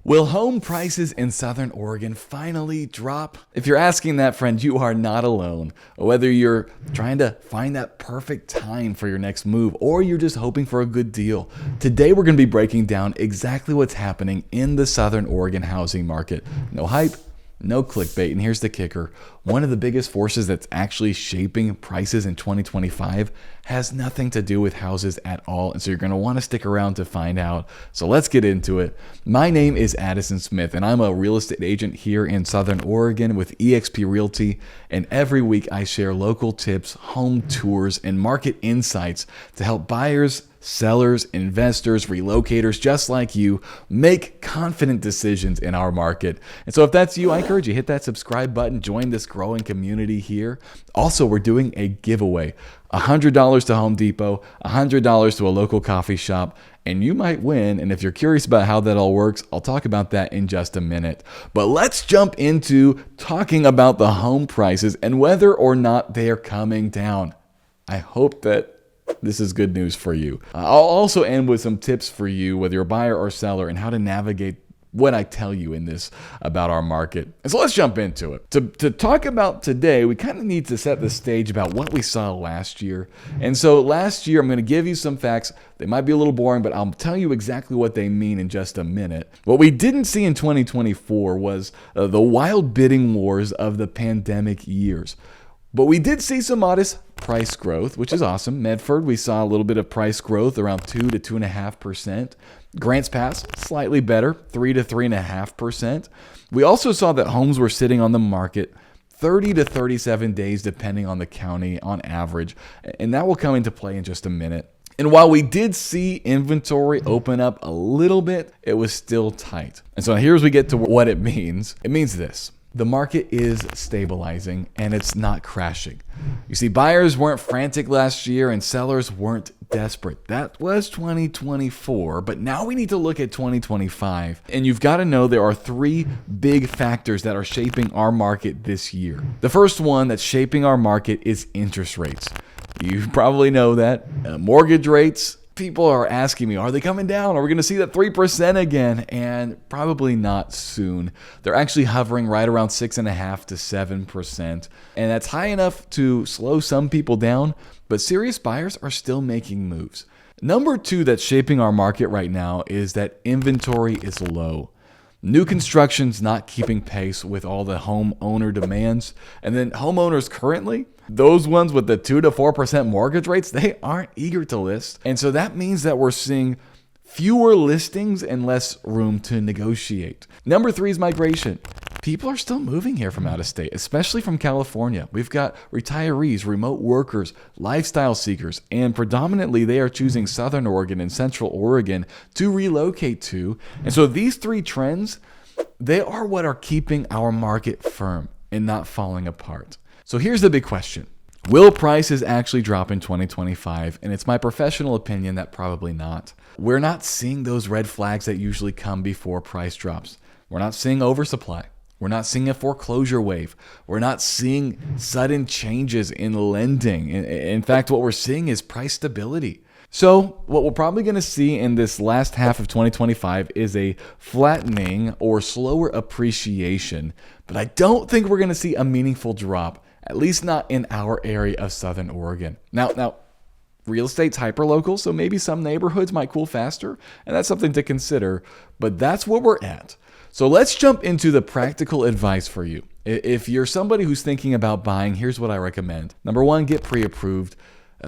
Will home prices in Southern Oregon finally drop? If you're asking that, friend, you are not alone. Whether you're trying to find that perfect time for your next move or you're just hoping for a good deal, today we're going to be breaking down exactly what's happening in the Southern Oregon housing market. No hype, no clickbait, and here's the kicker. One of the biggest forces that's actually shaping prices in 2025 has nothing to do with houses at all, and so you're going to want to stick around to find out. So let's get into it. My name is Addison Smith, and I'm a real estate agent here in Southern Oregon with eXp Realty, and every week I share local tips, home tours, and market insights to help buyers, sellers, investors, relocators just like you make confident decisions in our market. And so if that's you, I encourage you, hit that subscribe button, join this growing community here. Also, we're doing a giveaway, $100 to Home Depot, $100 to a local coffee shop, and you might win. And if you're curious about how that all works, I'll talk about that in just a minute. But let's jump into talking about the home prices and whether or not they're coming down. I hope that this is good news for you. I'll also end with some tips for you, whether you're a buyer or seller, and how to navigate what I tell you in this about our market. And so let's jump into it. To talk about today, we kind of need to set the stage about what we saw last year. And so last year, I'm going to give you some facts. They might be a little boring, but I'll tell you exactly what they mean in just a minute. What we didn't see in 2024 was the wild bidding wars of the pandemic years. But we did see some modest price growth, which is awesome. Medford, we saw a little bit of price growth, around 2 to 2.5%. Grants Pass, slightly better, 3 to 3.5%. We also saw that homes were sitting on the market 30 to 37 days, depending on the county on average. And that will come into play in just a minute. And while we did see inventory open up a little bit, it was still tight. And so here's we get to what it means. It means this. The market is stabilizing and it's not crashing. You see, buyers weren't frantic last year and sellers weren't desperate. That was 2024, but now we need to look at 2025. And you've got to know there are three big factors that are shaping our market this year. The first one that's shaping our market is interest rates. You probably know that. Mortgage rates. People are asking me, are they coming down? Are we going to see that 3% again? And probably not soon. They're actually hovering right around 6.5 to 7%. And that's high enough to slow some people down, but serious buyers are still making moves. Number two that's shaping our market right now is that inventory is low. New construction's not keeping pace with all the homeowner demands. And then homeowners currently, those ones with the 2 to 4% mortgage rates, they aren't eager to list. And so that means that we're seeing fewer listings and less room to negotiate. Number three is migration. People are still moving here from out of state, especially from California. We've got retirees, remote workers, lifestyle seekers, and predominantly they are choosing Southern Oregon and Central Oregon to relocate to. And so these three trends, they are what are keeping our market firm and not falling apart. So here's the big question. Will prices actually drop in 2025? And it's my professional opinion that probably not. We're not seeing those red flags that usually come before price drops. We're not seeing oversupply. We're not seeing a foreclosure wave. We're not seeing sudden changes in lending. In fact, what we're seeing is price stability. So what we're probably going to see in this last half of 2025 is a flattening or slower appreciation. But I don't think we're going to see a meaningful drop, at least not in our area of Southern Oregon. Now, real estate's hyperlocal, so maybe some neighborhoods might cool faster, and that's something to consider. But that's where we're at. So let's jump into the practical advice for you. If you're somebody who's thinking about buying, here's what I recommend. Number one, get pre-approved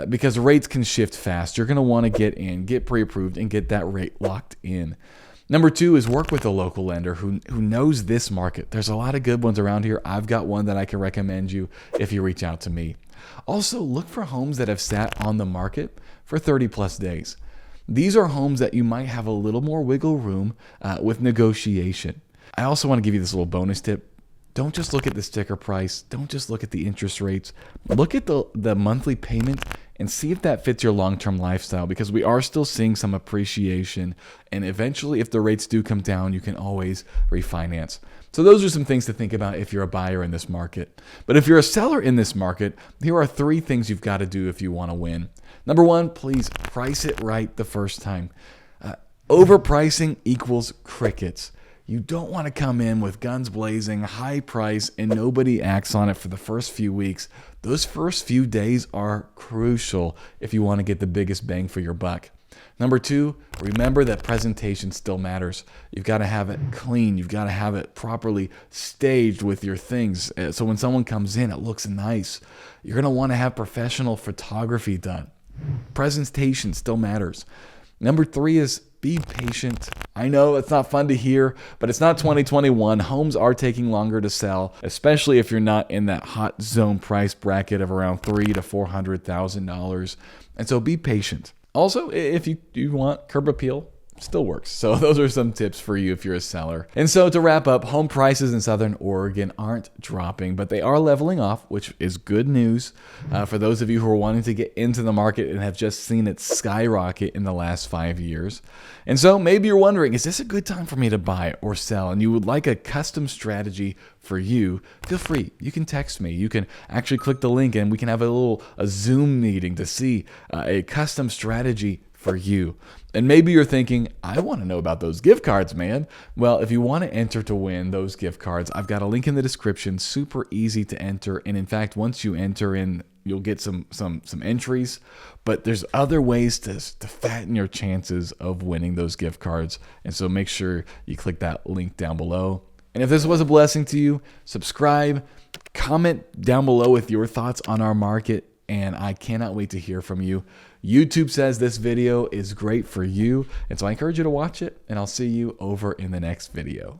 because rates can shift fast. You're going to want to get pre-approved, and get that rate locked in. Number two is work with a local lender who knows this market. There's a lot of good ones around here. I've got one that I can recommend you if you reach out to me. Also, look for homes that have sat on the market for 30 plus days. These are homes that you might have a little more wiggle room with negotiation. I also want to give you this little bonus tip. Don't just look at the sticker price. Don't just look at the interest rates. Look at the monthly payment and see if that fits your long-term lifestyle, because we are still seeing some appreciation. And eventually, if the rates do come down, you can always refinance. So those are some things to think about if you're a buyer in this market. But if you're a seller in this market, here are three things you've got to do if you want to win. Number one, please price it right the first time. Overpricing equals crickets. You don't want to come in with guns blazing, high price, and nobody acts on it for the first few weeks. Those first few days are crucial if you want to get the biggest bang for your buck. Number 2, remember that presentation still matters. You've got to have it clean. You've got to have it properly staged with your things. So when someone comes in, it looks nice. You're going to want to have professional photography done. Presentation still matters. Number 3 is be patient. I know it's not fun to hear, but it's not 2021. Homes are taking longer to sell, especially if you're not in that hot zone price bracket of around $300,000 to $400,000. And so be patient. Also, if you want curb appeal, still works. So those are some tips for you if you're a seller. And so to wrap up, home prices in Southern Oregon aren't dropping, but they are leveling off, which is good news for those of you who are wanting to get into the market and have just seen it skyrocket in the last 5 years. And so maybe you're wondering, is this a good time for me to buy or sell? And you would like a custom strategy for you, feel free. You can text me. You can actually click the link and we can have a Zoom meeting to see a custom strategy for you. And maybe you're thinking, I want to know about those gift cards, man. Well, if you want to enter to win those gift cards, I've got a link in the description. Super easy to enter. And in fact, once you enter in, you'll get some entries. But there's other ways to fatten your chances of winning those gift cards. And so make sure you click that link down below. And if this was a blessing to you, subscribe, comment down below with your thoughts on our market. And I cannot wait to hear from you. YouTube says this video is great for you, and so I encourage you to watch it, and I'll see you over in the next video.